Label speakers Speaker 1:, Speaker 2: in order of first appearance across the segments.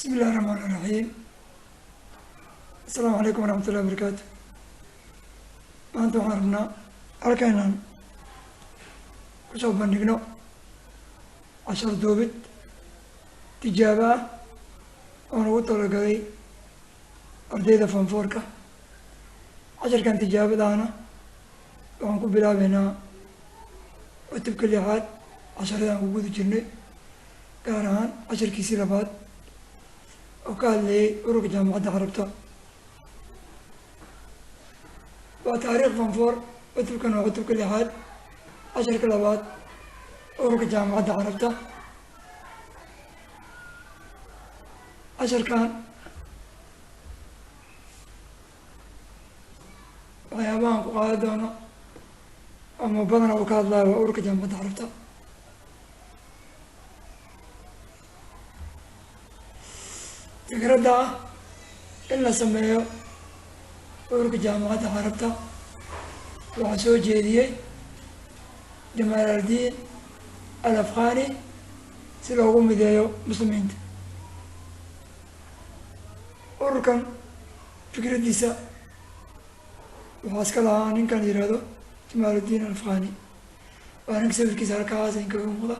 Speaker 1: بسم الله الرحمن الرحيم. السلام عليكم ورحمة الله وبركاته. maanta waxaan rabnaa halkaynaan kusoo bandhigno cashar duubid tijaabo ah oo nagu talagalay ardayda fanfoorka. casharkan tijaabadaana waxaan ku bilaabeynaa cutubka 6aad casharadaan ku guda jirnay, gaar ahaan casharkiisii labaad oo ka hadlayay ururka jaamacadda carabta. waa taariikh fanfoor. cutubkan waa cutubka 6aad casharka labaad ururka jaamacadda carabta. casharkan waxyaabahan ku qaadan doono ama badana uu ka hadlayo waa ururka jaamacadda carabta. fikradda ah in la sameeyo ururka jaamacadda carabta waxaa soo jeediyey Jamaal al-Diin al-Afghani si loogu mideeyo muslimiinta. ururkan fikraddiisa waxaa iska lahaa ninkan la yihahdo Jamaal al-Diin al-Afghani. waa ninka sawirkiisa halkaas inkaga muuqda,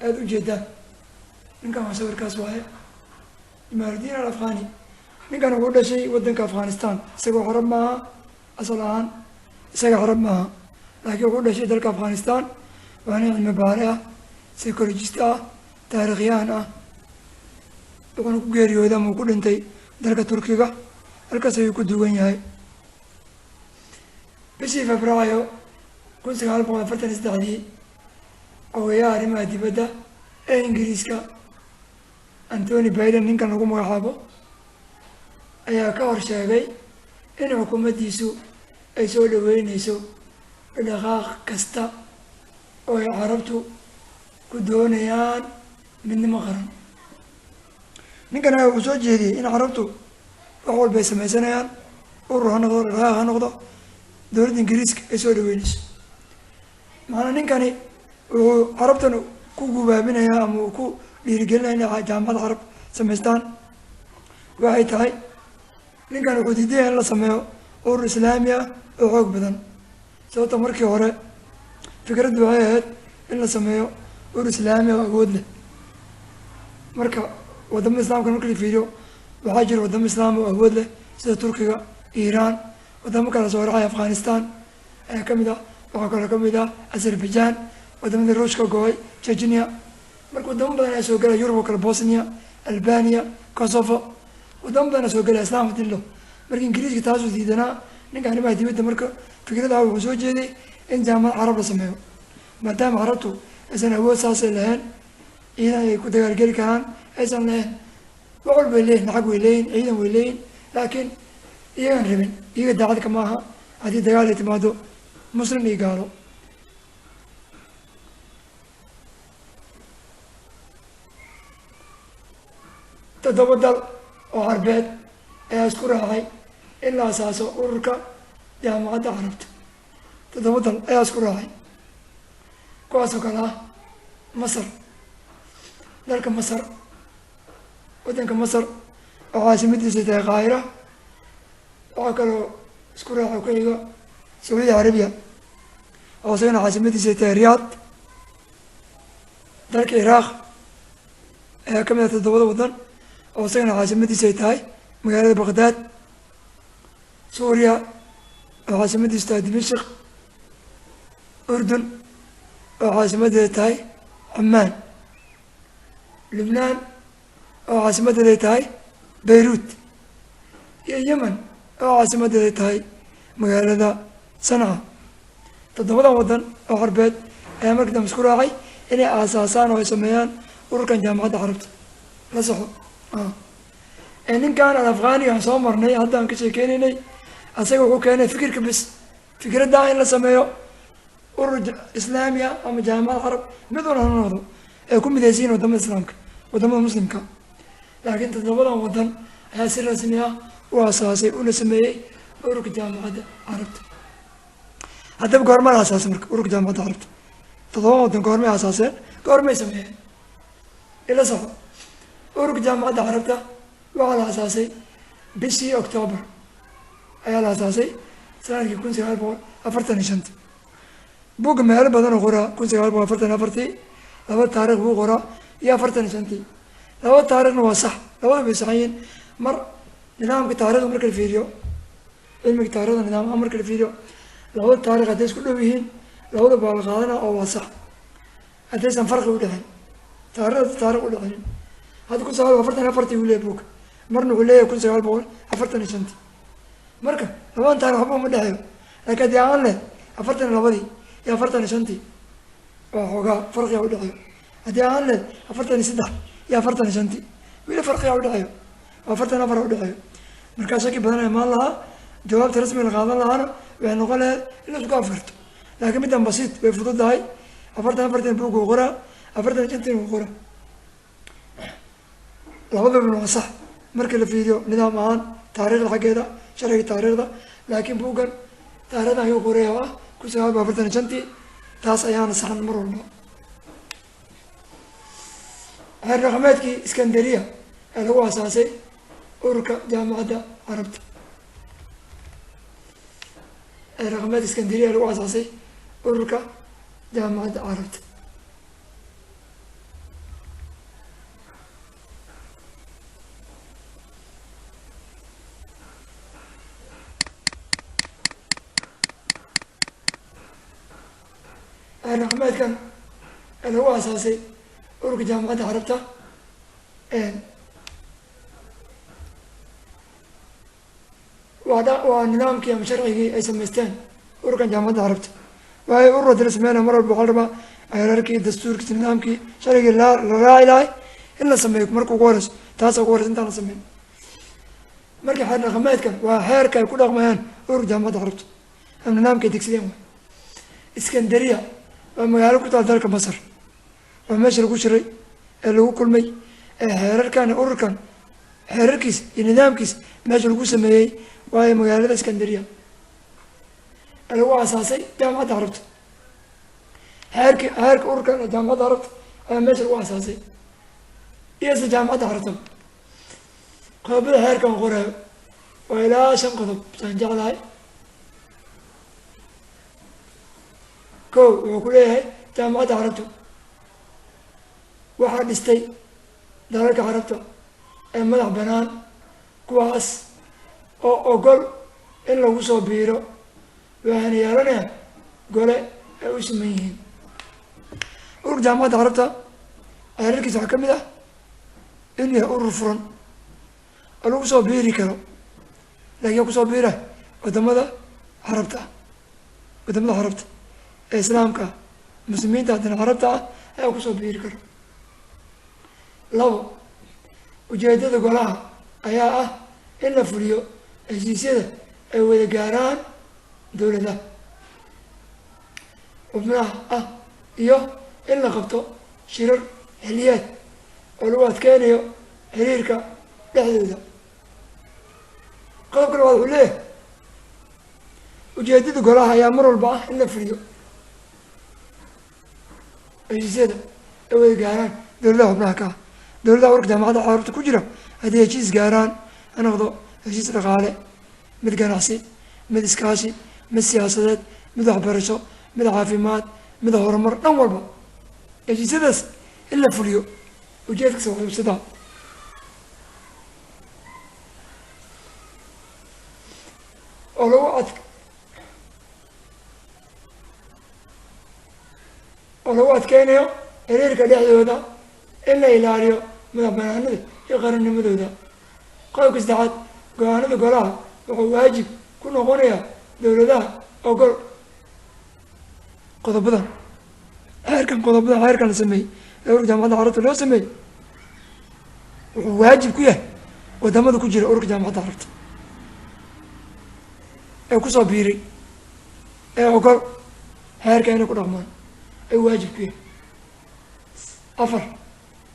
Speaker 1: aada u jeedaan. ninkan waa sawirkaas waaye Jamaal al-Diin al-Afghani. ninkan wuxuu dhashay waddanka Afghanistan. isagoo carab maaha, asal ahaan isaga carab maaha, laakiin wuxuu dhashay dalka Afghanistan. waa nin cilmi baare ah, psychologist ah, taariikhyahan ah. wuxuuna ku geeriyooday ama uu ku dhintay dalka Turkiga. halkaas ayuu ku duwan yahay. bishii Febraayo 1943 ogayaha arrimaha dibadda ee Ingiriiska Anthony Biden, ninkan lagu magacaabo, ayaa ka hor sheegay in xukuumaddiisu ay soo dhaweyneyso dhaqaaq kasta oo ay carabtu ku doonayaan midnimo qaran. ninkan ayaa wuxuu soo jeediyey in carabtu wax walba ay sameysanayaan, urur ha noqdo, dhaqaaq ha noqdo, dowladda Ingiriiska ay soo dhaweyneyso. macanaa ninkani wuxuu carabtan ku gubaabinayaa ama uu ku dhiirigelinaya inay jaamacad carab samaystaan. waxay tahay ninkan wuxuu diidaya in la sameeyo urur islaami ah oo xoog badan. sababta markii hore fikraddu waxay ahayd in la sameeyo urur islaami ah oo awood leh. marka waddamada islaamka marka la fiiriyo waxaa jira waddamo islaam oo awood leh sida Turkiga, Iiraan, waddamo kala soo raacay Afghanistan ayaa ka mid ah. waxaa kaloo ka mid ah Azerbaijan, waddamadii Ruushka gooy, Chechnya. marka waddamo badan ayaa soo galaya Yurub oo kale, Bosnia, Albania, Kosovo, waddamo badan ayaa soo galaya islaam hadilo. marka Ingiriiska taasuu diidanaa. ninka arrimaha dibadda marka fikradaha wuxuu soo jeeday in jaamacad carab la sameeyo, maadaama carabtu aysan awood saasay lahayn, ciidan ay ku dagaalgeli karaan aysan lahayn. wax walba way leeyihin, lacag way leeyihin, ciidan way leeyihin, laakiin iyagaan rabin. iyaga daacadka ma aha haddii dagaal ay timaado muslim iyo gaalo. toddoba dal oo carbeed ayaa isku raacay in la asaaso ururka jaamacadda carabta. 7 dal ayaa isku raacay, kuwaasoo kale ah Masar, dalka Masar, waddanka Masar oo caasimadiisa tahay Qaahira. waxaa kaloo isku raacay ku xiga Sacuudi Carabiya oo isagana caasimadiisa tahay Riyaad. dalka Ciraaq ayaa ka mid ah 7 waddan oo isagana caasimadiisa ay tahay magaalada Baqdaad. suuriya oo caasimadiisu tahay Dimashq. urdun oo caasimadeeda tahay Ammaan. lubnaan oo caasimadeeda tahay Beirut. iyo Yemen oo caasimadeeda tahay magaalada Sanca. 7 waddan oo carbeed ayaa markii dambe isku raacay inay aasaasaan oo ay sameeyaan ururkan jaamacadda carabta. la soxo ninkan al-Afghani aan soo marnay haddaan ka sheekeynaynay, asaga wuxuu keenay fikirka bis. fikradda in la sameeyo urur islaami ah ama jaamacad carab mid walba ha noqdo ay ku midaysiin waddamada islaamka, waddamada muslimka. laakiin 7 waddan ayaa si rasmi ah u aasaasay una sameeyey ururka jaamacadda carabta. haddaba goorma la aasaasay marka ururka jaamacadda carabta? 7 waddan goormay aasaaseen, goormay sameeyeen? ila soco. ururka jaamacadda carabta waxaa la asaasay bishii October ayaa la asaasay sanadkii 1945. buugga meelo badan oo qoraa 1944 laba taariikh buu qoraa iyo 45. laba taariikhna waa sax, labada bay sax yihiin. mar nidaamka taariikhda marka la fiiriyo, cilmiga taariikhda nidaamka marka la fiiriyo, labada taariikh hadday isku dhow yihiin labada baa la qaadanaa oo waa sax haddaysan farqi u dhexin, taariikh u dhexin. hadda 1944 uu leeyahay buugga, marna wuxuu leeyahay 1945. marka labadan taariikh waxba uma dhexeeyo, laakiin haddii aan leh 42 iyo 45 waa xoogaa farqiga u dhexeeyo. haddii aan leh 43 iyo 45 weli farqiga u dhexeeyo, waa 44 u dhexeeyo. markaa shaki badan imaan lahaa, jawaabta rasmiga la qaadan lahaana waxay noqon lahayd in la isku afgarto. laakiin middan basiit way fududahay. 44 buugga uu qoraa, 45 uu qoraa, labadaba waa sax marka la fiiriyo nidaam ahaan taariikhda xaggeeda, sharciga taariikhda. laakiin buuggan taariikhda ayuu qoray oo ah 1945, taas ayaana saxan mar walba. xeer dhaqameedkii Iskandariya ee lagu asaasay ururka jaamacadda carabta. xeer dhaqameedka Iskandariya ee lagu asaasay ururka jaamacadda carabta. xeer dhaqameedkan ee lagu asaasay ururka jaamacadda carabta waa nidaamkii ama sharcigii ay samaysteen ururkan jaamacadda carabta. waayo urur haddii la sameynaya mar walba waxaa la rabaa xeerarkii, dastuurkiisa, nidaamkii, sharcigii la raaci lahay in la sameeyo marka ugu horeyso. taasa ugu horeysa intaan la sameyn. marka xeer dhaqameedkan waa xeerka ay ku dhaqmayaan ururka jaamacadda carabta ama nidaamka ay degsadeen. waay Iskandariya waa magaalo ku taal dalka Masar, waa meesha lagu shiray ee lagu kulmay ee xeerarkan ururkan xeerarkiisa iyo nidaamkiisa meesha lagu sameeyey waayo magaalada Iskandariya ee lagu asaasay jaamacadda carabta. xeerka ururkan ee jaamacadda carabta ayaa meesha lagu asaasay iyo isla jaamacadda carabta. qodobada xeerkan qorayo waa ilaa 5 qodob saan jeclahay. kow wuxuu ku leeyahay jaamacadda carabta waxaa dhistay dalalka carabta ee madax banaan, kuwaas oo ogol in lagu soo biiro, waxaana yeelanayaan gole ay u siman yihiin. ururka jaamacadda carabta xeerarkiisa waxaa ka mid ah inuu yahay urur furan oo lagu soo biiri karo, laakiin kusoo biira wadamada carabta ee islaamka, muslimiinta haddana carabta ah ayaa kusoo biiri karo. 2 ujeedada golaha ayaa ah in la fuliyo heshiisyada ay wada gaaraan dowladaha xubnaha ah iyo in la qabto shirar xilliyeed oo lagu adkeynayo xiriirka dhexdooda. qodobka labaad wuxuu leeyahay ujeedada golaha ayaa mar walba ah in la fuliyo heshiisyada ay wada gaaraan dowladaha xubnaha ka ah. dowladaha ururka jaamacadda carabta ku jira haddii heshiis gaaraan, ha noqdo heshiis dhaqaale, mid ganacsi, mid iskaashi, mid siyaasadeed, mid waxbarasho, mid caafimaad, mid horumar, dhan walba heshiisyadaas in la fuliyo ujeedkiisa waa sidaa. oo lagu adkeynayo xiriirka dhexdooda, in la ilaaliyo madax banaanida iyo qarannimadooda. qodobka 3 go-aanada golaha wuxuu waajib ku noqonayaa dowladaha ogol. qodobada xeerkan la sameeyey ee ururka jaamacadda carabta loo sameeyey wuxuu waajib ku yahay wadamada ku jira ururka jaamacadda carabta ee kusoo biiray ee ogol xeerka inay ku dhaqmaan ay waajib ku yahay. 4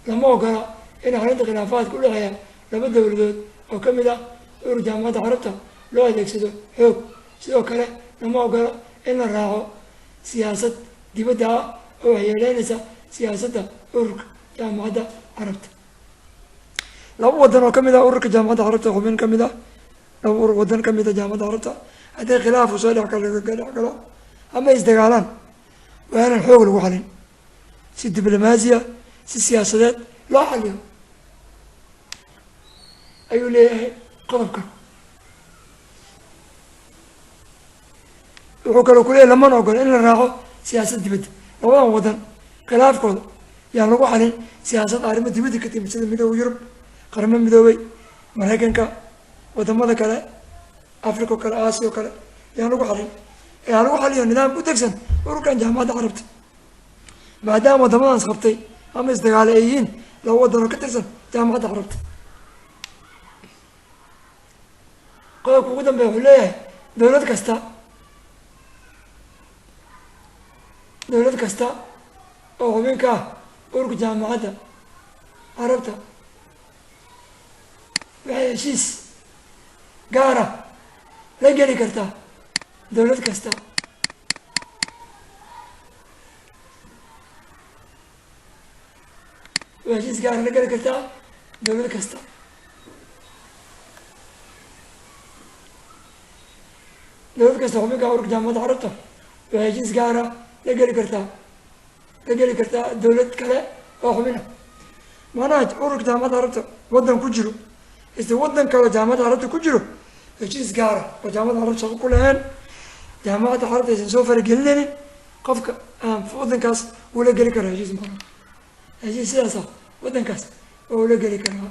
Speaker 1: lama ogola in arrinta khilaafaadka u dhexeeya laba dowladood oo ka mid ah ururka jaamacadda carabta loo adeegsado xoog. sidoo kale lama ogola in la raaco siyaasad dibadda ah oo waxyeeleynaysa siyaasadda ururka jaamacadda carabta. laba wadan oo kamid ah ururka jaamacadda carabta xubin kamid ah laba wadan kamid ah jaamacadda carabta haddii khilaaf uu soo dhex galo ama isdagaalaan waa inaan xoog lagu xalin si diblomaasiya si siyaasadeed loo xaliyo ayuu leeyahay qodobkan. wuxuu kaloo ku leeyahy lamana ogola in la raaco siyaasad dibadda. labadan wadan khilaafkooda yaan lagu xalin siyaasad arrimo dibadda ka timid sida midooda yurub, qaramo midoobay, maraykanka, wadamada kale, africa oo kale, aasiya oo kale yaan lagu xalin yaa lagu xaliyo nidaam u degsan ururkan jaamacadda carabta maadaama wadamadaas qabtay ama isdagaale ay yihiin laba wadan oo ka tirsan jaamacadda carabta. qodobka ugu dambeya wuxuu leeyahay dowlad kasta oo xubinka ah ururka jaamacadda carabta waxay heshiis gaara la geli kartaa dowlad kasta waxay heshiis gaara la geli kartaa dowlad kasta. dowlad kasta xubinka ururka jaamacadda carabta waxay heshiis gaara la geli kartaa dowlad kale oo xubina. maanaha ururka jaamacadda carabta wadan ku jiro isla wadan kaleo jaamacadda carabta ku jiro heshiis gaara oo jaamacadda carabta shaqo ku laheen jaamacadda carabta aysan soo faragelinaynin qofka aan wadankaas ula geli karo heshiis maana heshiis sidaasa wadankaas oo ula geli karaa.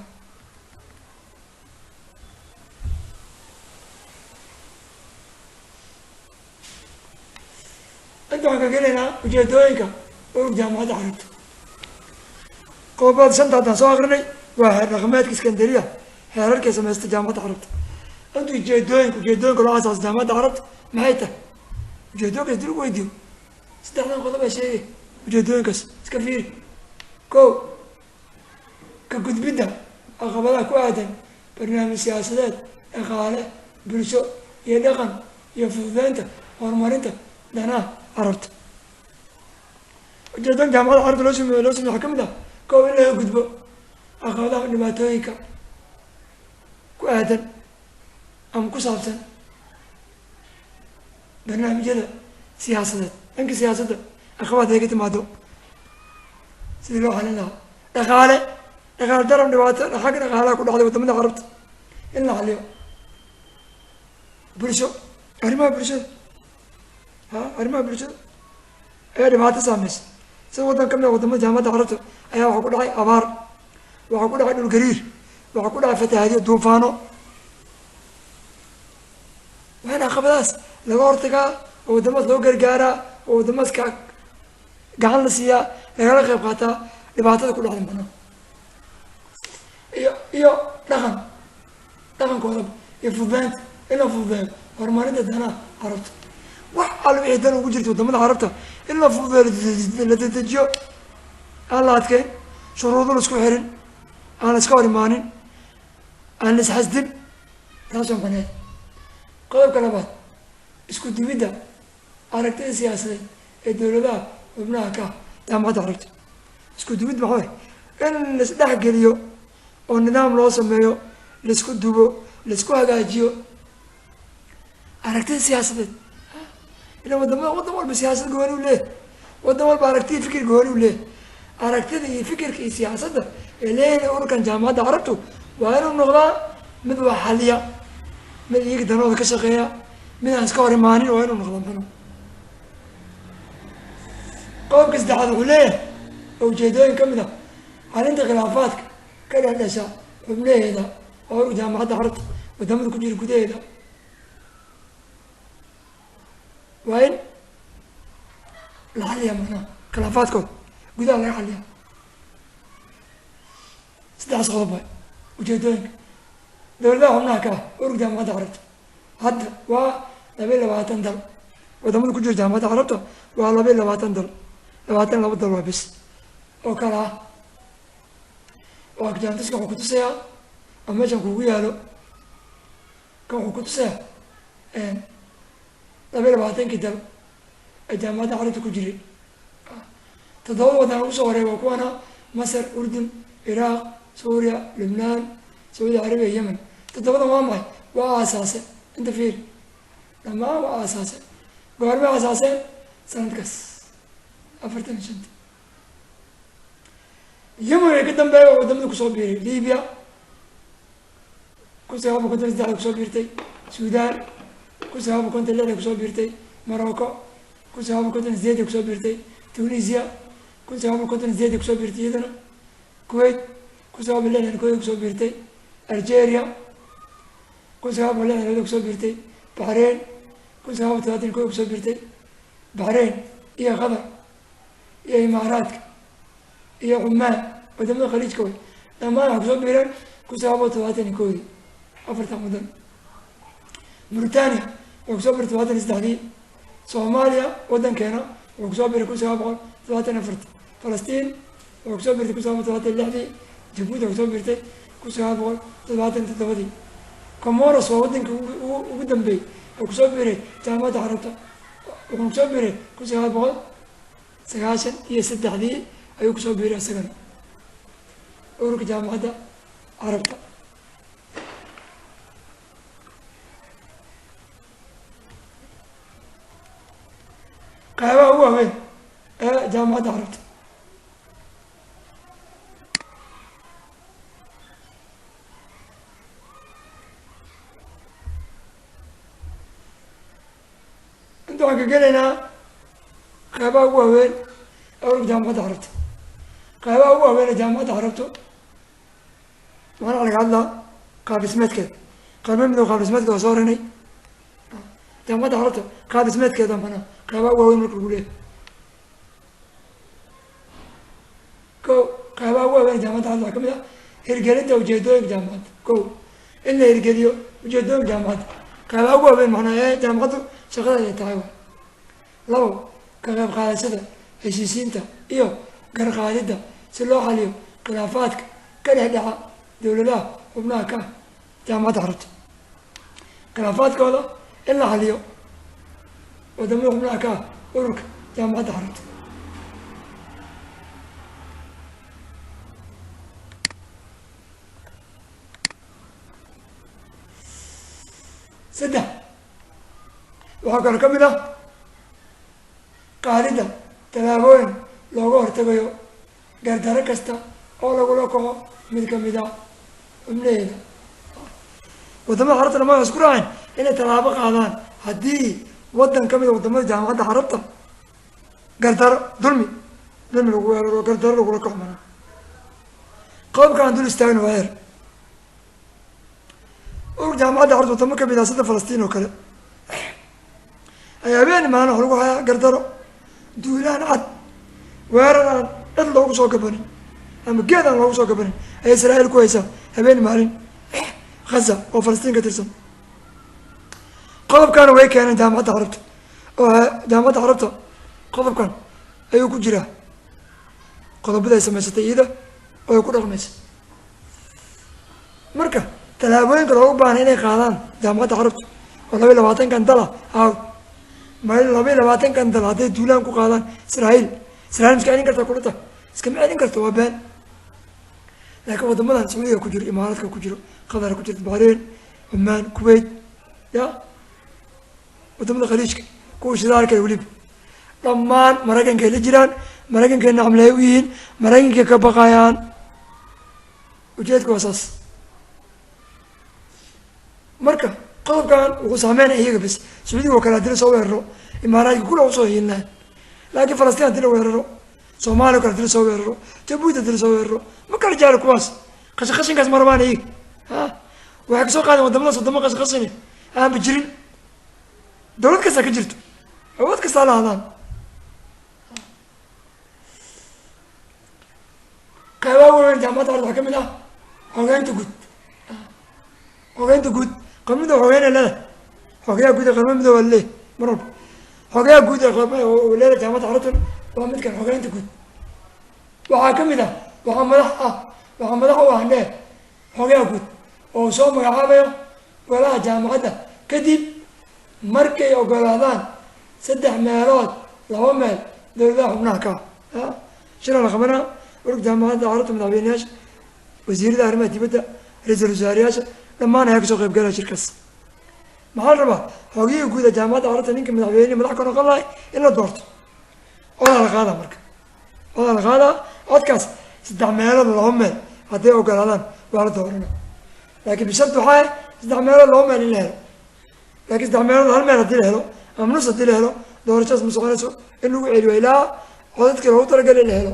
Speaker 1: inta waxaan ka gelaynaa ujeedooyinka ururka jaamacadda carabta. qodobada shanta haddaan soo akrinay waa heer dhaqameedka iskandariya heerarkay samaystay jaamacadda carabta. inta ujeedooyinka loo asaasay jaamacadda carabta maxay tahay ujeedooyinkaas dib lagu weydiiyo saddexdan qodob ay sheegay ujeedooyinkaas iska fiiri. kow ka gudbidda caqabadaha ku aadan barnaamij siyaasadeed dhaqaale bulsho iyo dhaqan iyo fududeynta horumarinta danaha carabta. ujeedooyinka jaamacadda carabta loo sameeye waxaa kamid ah kow in laga gudbo caqabadaha dhibaatooyinka ku aadan ama ku saabsan barnaamijyada siyaasadeed. dhanka siyaasadda caqabad ay ka timaado sidii loo xalin lahaa. dhaqaale darab dhibaato xagga dhaqaalaha ku dhacday wadamada carabta in la xaliyo. bulsho arrimaha bulshada ayaa dhibaato saameysa sida wadan kamid a wadamada jaamacadda carabta ayaa waxaa ku dhacay abaar, waxaa ku dhacay dhul gariir, waxaa ku dhacay fatahaadyo duufaano. waa in caqabadaas laga hortagaa oo wadamadaas loo gargaaraa oo wadamadaas gacan la siiyaa lagala qayb qaataa dhibaatada ku dhacday mana iyo dhaqankooda iyo fududeynta in la fududeeyo horumarinta danaha carabta. wax alla wixii dan ugu jirta wadamada carabta in la fududeeyo la dedejiyo aan la adkeyn shuruudo la isku xirin aan la iska hor imaanin aan la isxasdin taasoo baneed. qodobka labaad isku dumidda aragtida siyaasadeed ee dowladaha xubnaha ka jaamacadda carabta. isku dumid maxaa way in laisdhexgeliyo oo nidaam loo sameeyo laisku dubo laisku hagaajiyo aragtida siyaasadeed. ila wadan walba siyaasad gooni u leeyahy wadan walba aragtida fikir gooni u leeyahy. aragtida iyo fikirka iyo siyaasadda ee leeyahay ururkan jaamacadda carabtu waa inuu noqdaa mid wax xaliya mid iyaga danooda ka shaqeeya mid aan iska hor imaanin waa inuu noqdo muxuu. qodobka saddexaad wuxuu leeyahay oo ujeedooyin kamid ah xalinta khilaafaadka ka dhex dhasha xubnaheeda oo ururka jaamacadda carabta wadamada ku jira gudaheeda waa in la xaliya macnaha khilaafaadkooda gudaha laga xaliya. saddexdaas qodob waay ujeedooyinka dowladaha xubnaha ka ah ururka jaamacadda carabta hadda waa 22 dal. wadamada ku jira jaamacadda carabta waa 22 dal 22 dal waa bis oo kala ah waa jaantiska wuxuu kutusayaa oo meeshan kuugu yaalo kan wuxuu kutusayaa 22 dal ee jaamacadda carabta ku jiray. 7 wadan ugu soo horeey waa kuwana masar, urdun, ciraaq, suuriya lubnaan sacuudi carabiya yemen toddobadan waa maxay waa aasaaseen inta fiiri dhammaan waa aasaaseen goormay aasaaseen sanadkaas 45 yemen ay ka dambeeya oo wadamada kusoo biiray libiya 1953 kusoo biirtay suudaan 1956 kusoo biirtay morocco 1958 kusoo biirtay tunisia 1958 kusoo biirtay iyadana kuwait 1960 kusoo biirtay algeria 1960 kusoo biirtay baxrain 1931 kusoo biirtay baxrain iyo qatar iyo imaaraadka iyo cumaan wadamada khaliijka way dhammaan waxaa kusoo biireen 1971 afartan wadan mauritania waxay kusoo biirtay 73 soomaaliya wadankeena wuxuu kusoo biiray 1974 falastiin waxay kusoo biirtay 1976 jabuuti waxay kusoo biirtay 1977 comoros waa wadanka ugu dambeeyay oo kusoo biiray jaamacadda carabta wuxuu kusoo biiray 1993 ayuu kusoo biiray isagana ururka jaamacadda carabta qaybaha ugu waaweyn ee jaamacadda carabta inta waxaan ka gelaynaa qaybaha ugu waaweyn ee ururka jaamacadda carabta qaybaha ugu waaweyn ee jaamacadda carabtu waxaana laga hadlaa qaab dhismeedkeeda qalmo midow qaab dhismeedkeeda waa soo oranay jaamacadda carabta qaab dhismeedkeeda manaa qaybaha ugu waaweyn marka lagu leeyahay ko qaybaha ugu waaweyn jaamacadda carabta waxaa kamid ah hirgelinta ujeedooyinka jaamacadda ko in la hirgeliyo ujeedooyinka jaamacadda qaybaha ugu waaweyn macnaa ee jaamacaddu shaqada ay tahay waa labo ka qayb qaadashada heshiisiinta iyo garqaadidda si loo xaliyo khilaafaadka ka dhex dhaca dowladaha xubnaha ka ah jaamacadda carabta khilaafaadkooda in la xaliyo wadamada xubnaha ka ah ururka jaamacadda carabta saddex waxaa kaloo ka mid ah qaadidda tallaabooyin looga hortagayo gardaro kasta oo lagula kaco mid kamid a xubnaheeda wadamada carabta dhammaan waa isku raaceen inay tallaabo qaadaan haddii wadan kamid a wadamada jaamacadda carabta gardaro dulmi lagu weeraro gardaro lagula kaco manaa qodobka aan dul istaagna waa eer ururka jaamacadda carabta wadamo kamid ah sida falastiin oo kale ayaa habeen maalin wax lagu hayaa gardaro duulaan cad weerar aan cid loogu soo gabanin ama geed aan loogu soo gabanin ayay israa'iil ku haysaa habeen maalin gaza oo falastiin ka tirsan qodobkaana way keeneen jaamacadda carabta oo jaamacadda carabta qodobkan ayuu ku jiraa qodobada ay samaysatay iyada oo ay ku dhaqmaysa marka tallaabooyinka loogu baahnay inay qaadaan jaamacadda carabta oo 22 dala aaw ma 22 dal hadday duulaan ku qaadaan israa'iil iska celin karta kulata iskama celin karta waa been laakiin wadamadan sacuudiga ku jiro imaaraadka ku jiro qatar ku jirta bahrain cumaan kuwait ya wadamada khaliijka kuwa shidaalka weliba dhammaan maraykankay la jiraan maraykankay nacmley u yihiin maraykankay ka baqayaan ujeedka waa saas marka qodobkan wuxuu saameynaya iyaga bas sacuudiga oo kale haddii la soo weeraro imaaraadka kula usoo hiin lahayn laakiin falastiin haddii la weeraro soomaaliya o kale haddii la soo weeraro jabuuti haddii la soo weeraro ma kala jaaro kuwaas qashinkaas ma rabaan iyaga ha waxay kasoo qaadeen wadamadaas wadamo qashini aanba jirin dawlad kastaa ka jirto awood kastaa la hadaan qaybaha waaweyn jaamacadda carabta waxaa kamid ah xogeynta guud xogeynta guud qamida xogeynay leedahay xogeyaha guud ee qarmo midooba leeh mar walba xogeyaha guud ee leedahay jaamacadda carabta waa midkan xogeynta guud waxaa kamid ah waxaa madax u ah nee xogeyaha guud oo soo magacaabayo golaha jaamacadda kadib markay ogolaadaan 3 meelood 2 meel dowladaha xubnaha ka ah shira la qabanaa ururka jaamacadda carabta madaxweynayaasha wasiirada arrimaha dibadda ra-iisul wasaarayaasha dhammaan ayaa kasoo qayb galaya shirkaas. maxaa la rabaa xoogiyihii guud ee jaamacadda carabta ninka madaxweyne madax ka noqon lahay in la doorto odaa la qaadaa marka odaa la qaadaa codkaas 3 meelood 2 meel hadday ogolaadaan waa la doorana laakiin bisharti waxaa 3 meelood 2 meel in la helo laakiin 3 meelood 1 meel haddii la helo ama nus haddii la helo doorashadas ma soconayso in lagu celiyo ilaa codadkii loogu talagalay in la helo.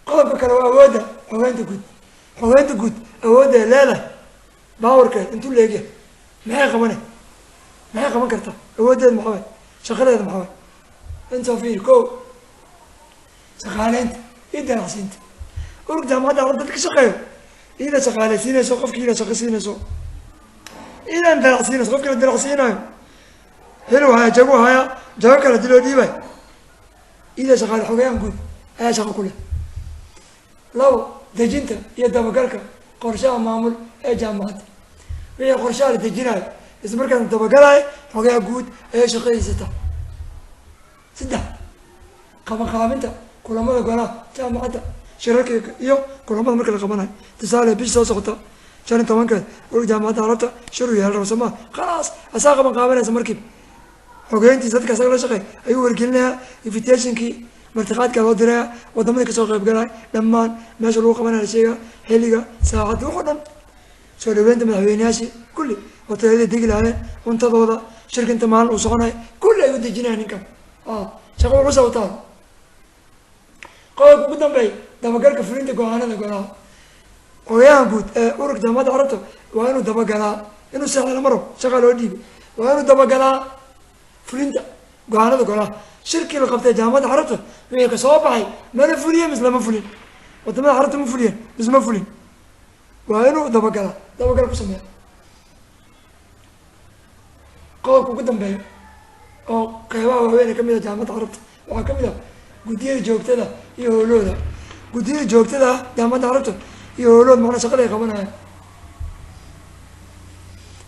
Speaker 1: qodobka kale waa awoodda xogeynta guud. xogeynta guud awoodda ay leedahay baawarkeed intuu leegyahay maxay qaban kartaa awooddeeda maxaa waay shaqadeeda maxaa waay inta fiir ko shaqaaleynta iyo dalacsiinta urug jaamacadda carabta ka shaqeeyo iyada shaqaaleysiinayso qofkii ila shaqo siinayso iyadan dalacsiinayso qofkii la dalacsiinayo xiluu haya jagu haya jago kale diloo dhiibay iyada shaqaale xogeeyaan guud ayaa shaqo ku leh. labo dejinta iyo dabagalka qorshaha maamul ee jaamacadda wixii qorshaha la dejinayo isla markaasna dabagalayo xogeeya guud ayay shaqadiisata. 3 qabanqaabinta kulamada golaha jaamacadda shirarka iyo kulamada marka la qabanayo tusaale bish soo socota 15 urug jaamacadda carabta shiru yaal rabsama khalaas asaa qabanqaabanaysa markiiba xogeyntiisa dadka asaga la shaqeey ayuu wargelinayaa invitationkii martiqaadka loo diraya wadamada kasoo qayb galaya dhammaan meesha lagu qabanaya sheega xilliga saacadda wuxuu dhan soo dhaweynta madaxweyneyaashii kulli hoteelada degi lahaayeen cuntadooda shirkinta maalin uu soconaya kulli ayuu dejinaya ninkan shaqo culusa u taal. qodobka ugu dambeeya dabagalka fulinta go-aanada golaha xogeyahan guud ee urug jaamacadda carabta waa inuu dabagalaa inuu seexda lama rabo shaqa loo dhiibay waa inuu dabagalaa fulinta go-aanada golaha shirkii la qabtay jaamacadda carabta wixii ka soo baxay mala fuliye mis lama fulin wadamada carabta ma fuliyeen mis ma fulin waa inuu dabagal ku sameeya. qodobka ugu dambeeya oo qeybaha waaweyn kamid a jaamacadda carabta waxaa kamid ah guddiyada joogtada iyo howlooda. guddiyada joogtada ah jaamacadda carabta iyo howlood macnaa shaqada ay qabanayaan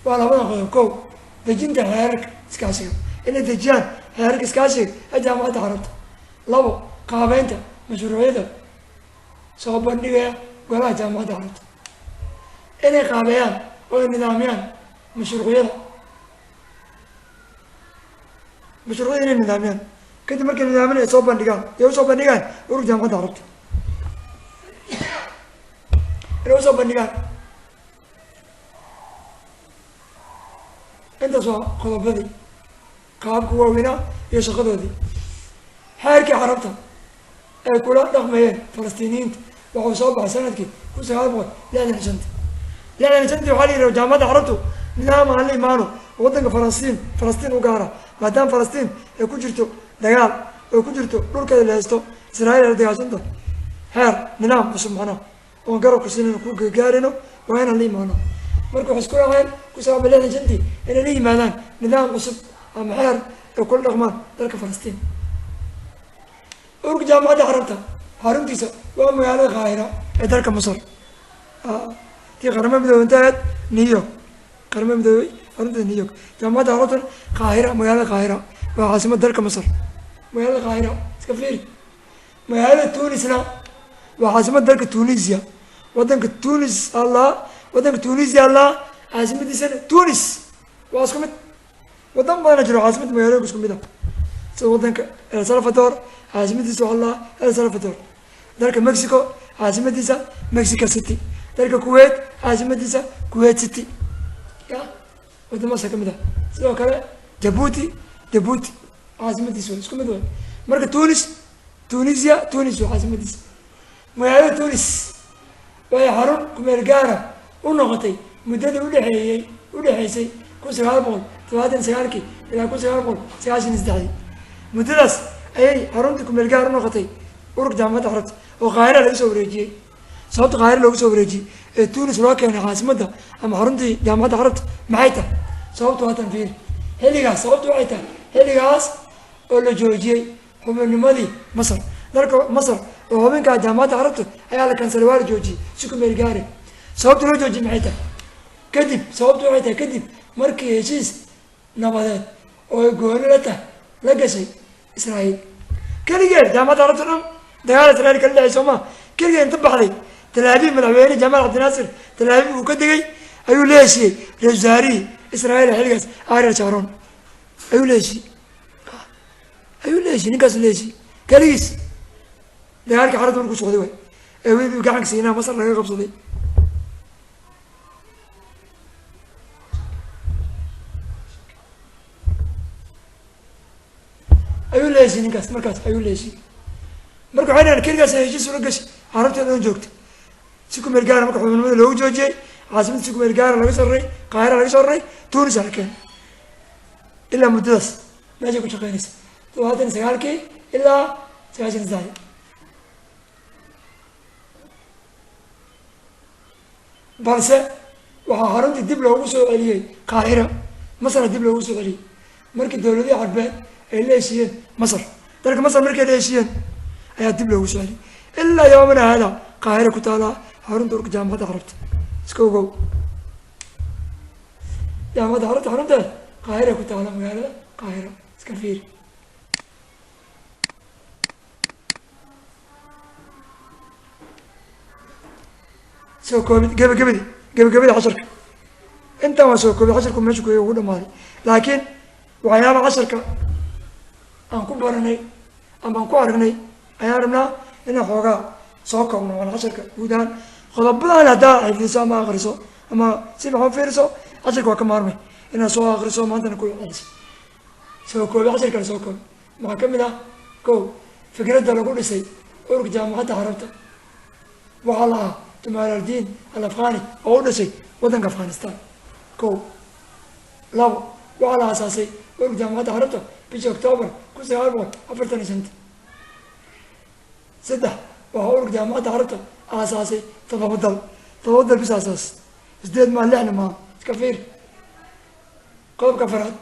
Speaker 1: waa labada qodob. kow dejinta xeerarka iskaashiga inay dejiyaan xeerarka iskaashiga ee jaamacadda carabta. 2 qaabeynta mashruucyada soo bandhigaya golaha jaamacadda carabta inay qaabeeyaan oo ay nidaamiyaan mashruucyada inay nidaamiyaan kadib markay nidaamin ay soo bandhigaan ay usoo bandhigaan urug jaamacadda carabta inay usoo bandhigaan. intaas waa qodobadii qaabka waaweynaa iyo shaqadoodii. xeerkii carabta ay kula dhaqmayeen falastiiniyiinta waxuu soo baxay sanadkii 1965. waxaa la yidhaha jaamacadda carabtu nidaam aan la imaano waddanka falastiin u gaara maadaama falastiin ay ku jirto dagaal oo ku jirto dhulkeeda la haysto israa'iil ay la dagaashanta xeer nidaam cusub macnaha oon garabku siinayno ku gaarino waa inaan la imaano. marka waxay isku raaceen 1965 inay la yimaadaan nidaam cusub ama xeer ay kula dhaqmaan dalka falastiin. urug jaamacadda carabta xaruntiisa waa magaalada qaahira ee dalka masar tii qaramada midoobay intaad new york qaramada midoobay xarunta new york jaamacadda carabta qaahira magaalada qaahira waa caasimada dalka masar magaalada qaahira iska fiiri. magaalada tunisna waa caasimada dalka tunisia wadanka tunisia allah caasimadiisana tunis waa isku mid. wadan badana jiro caasimada magaalooyinka isku mid ah sida wadanka el salvador caasimadiisa waxaa la el salvador. dalka mexico caasimadiisa mexico city. dalka kuwait caasimadiisa kuwait city ya wadamaasa kamid ah. sidoo kale jabuuti caasimadiisa waa isku mid way. marka tunisia waa caasimadiisa. magaalada tunis way xarun kumeel gaara u noqotay muddada udhexeysay 1979 ilaa 1993. muddadaas ayay xaruntii kumeel gaar u noqotay urug jaamacadda carabta oo qaahira laga soo wareejiyey. sababta qaahira loogu soo wareejiyey ee tunis loo keenay caasimadda ama xaruntii jaamacadda carabta maxay tahay sababtu waatan fiiri. xilligaas sababtu waxay tahay xilligaas oo la joojiyey xubinnimadii masar. dalka masar oo hubinkaa jaamacadda carabta ayaa la kansalay waa la joojiyey si kumeel gaare. sababta loo joojiyey maxay tahay sababtu waxay tahay kadib markii heshiis nabadeed oo ay gooni la gashay israa'iil keligeed jaamacadda carabta dhan dagaal israa'iil kala dhexay sooma كلجة أنت بحري تلابي من عويني جمال عبد الناصر تلابي وكدقي أيو ليشي رجزاري إسرائيل حلقة آريا شارون أيو ليشي نكاس ليشي كاليس لهارك عرض ونكو سعودي وي أيو قاعد سينا مصر لغا قبصدي أيو ليشي نكاس مركز أيو ليشي مركو حينا كلجة سيجيس ولقش عرفت أنه جوكت سكو مرقارة مركو حبنا لو جوجي عاصمة سكو مرقارة لغا سري قاهرة لغا سري تونس على كان إلا مدرس ما جاكو شقينيس وهذا سيالكي إلا سياشن زاي balse waxaa haruntii dib loogu soo celiyey qaahira masarna dib loogu soo celiyey markii dowladihii carbeed ay la heshiiyeen masar dalka masar markay la heshiiyeen ayaa dib loogu soo celiyey ilaa yoomana hada qaahira ku taalaa harunta urka jaamacadda carabta iska ogow jaamacadda carabta harunteeda qaahira ku taala magaalada qaahira iska fiiri soo koobid gabagabadii casharka intaan waa soo koobid casharku meesha ku ugu dhamaaday laakiin waxyaaba casharka aan ku baranay ama aan ku aragnay ayaan rabnaa inaan xoogaa soo koobno waana casharka guud ahaan qodobadan haddaa xifdiso ama akriso ama si maxaa fiiriso casharka waa ka maarmay inaad soo akriso maantana ku celiso soo koobi casharkana soo koobi maxaa ka mid ah kow fikradda lagu dhisay ururka jaamacadda carabta waxaa la ahaa جمال الدين الأفغاني أو نسي ودن أفغانستان كو لو وعلى أساسي ورجع عرفته في أكتوبر كل سنة أفرتني سنت سده وهو رجع عرفته أساسي تفضل بس أساس ازداد مع اللي احنا ما كفير قلب كفرات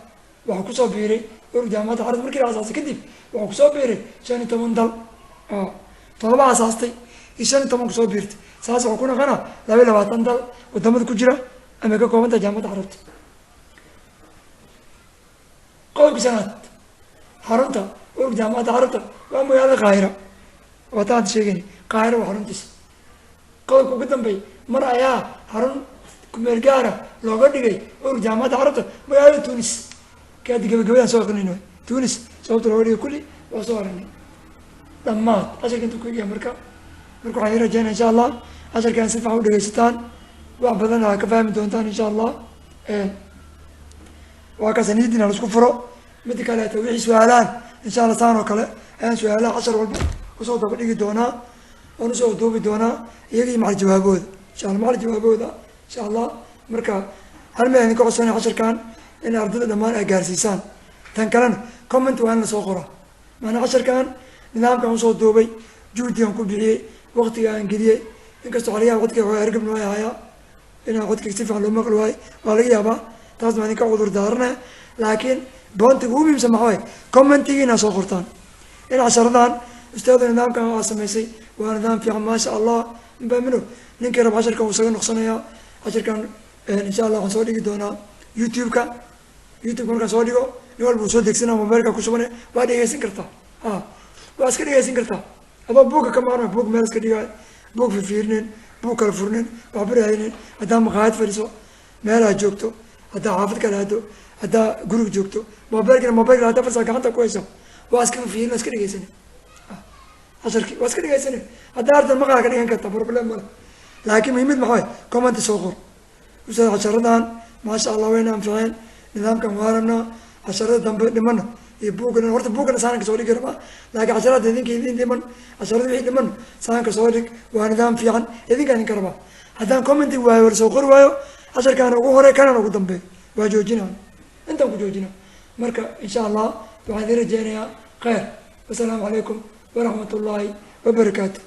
Speaker 1: وحكوسو بيري ورجع عرفته مركز أساسي كذب وحكوسو بيري عشان تمندل طلبة أساستي عشان تمكسو بيرت saas wuxuu ku naqana 22 dal wadamada ku jira ama ka koobanta jaamacadda carabta qowlka sanaad harunta ururka jaamacadda carabta waa magaalada qaahira wataan sheegay qaahira waa haruntiisa qowlka ugu dambeey mar ayaa harun kumeel gaara looga dhigay ururka jaamacadda carabta magaalada tunis kaadi gabagabadaan soo aqrinayno tunis sababta looga dhigay kulli waa soo aragnay dhammaad casharka intuu ku eegaya marka waxaan rajaynaa insha allah casharkan si fiican u dhegaysataan wax badan aa ka fahmi doontaan insha allah waa kaas niyadiina la isku furo mid kaleeto wixii su-aalaan insha allah saan oo kale ayaan su-aalaha cashar walba usoo daba dhigi doonaa oon usoo duubi doonaa iyagii macal jawaabooda insha allah macal jawaabooda insha allah marka hal meel idinka codsanaya casharkan in ardayda dhammaan ay gaarsiisaan tan kalena comment waa in lasoo qoraa maanaa casharkan nidaamkan usoo duubay juhdigan ku bixiyey waqtiga aan geliyey inkastoo xaliyaha codkayga waa ergabna waa hayaa inaan codkayga si fiican loo maqli waayo waa laga yaabaa taas baan idinka cudur daaranaya laakiin boontiga ugu muhiimsan maxaa waye commentiga inaad soo qortaan in casharadan ustaadu nidaamkan waa samaysay waa nidaam fiican maasha allah mbaamino ninkii rab casharkan wuu isaga noqsanayaa casharkan insha allah waxaan soo dhigi doonaa youtube-ka markaan soo dhigo nin walba uu soo degsanaa mobailka ku shubane waa dhegeysan kartaa waa iska dhegeysan kartaa adoo buugga ka maarma buug meel iska dhigaay buug fiirnin buug kala furnin waxbari haynin haddaa maqaayad fadhiso meelaha joogto haddaa xaafad kale hado haddaa guriga joogto mobailka haddaa farsaa gacanta ku hayso waa iska fiirin waa iska dhegeysani casharkii waa iska dhegeysani haddaa ardan maqala ka dhigan karta problem male laakiin muhiimad maxaa waay commenti soo qor ustaad casharadan maasha allah wayna anficeen nidaamkan waa rabnaa casharada dambe dhimana iyo buugana horta buugana saanka soo dhigi rabaa laakiin casharada idinka idin dhiman casharada wixii dhiman saanka soo dhig waa nidaam fiican idinka idinka rabaa haddaan commenti waayo wala soo qori waayo casharkaana ugu hore kanana ugu dambeey waa joojinaa intaan ku joojina marka insha allah waxaan idin rajeynayaa khayr wasalaamu calaykum waraxmat ullaahi wabarakaatu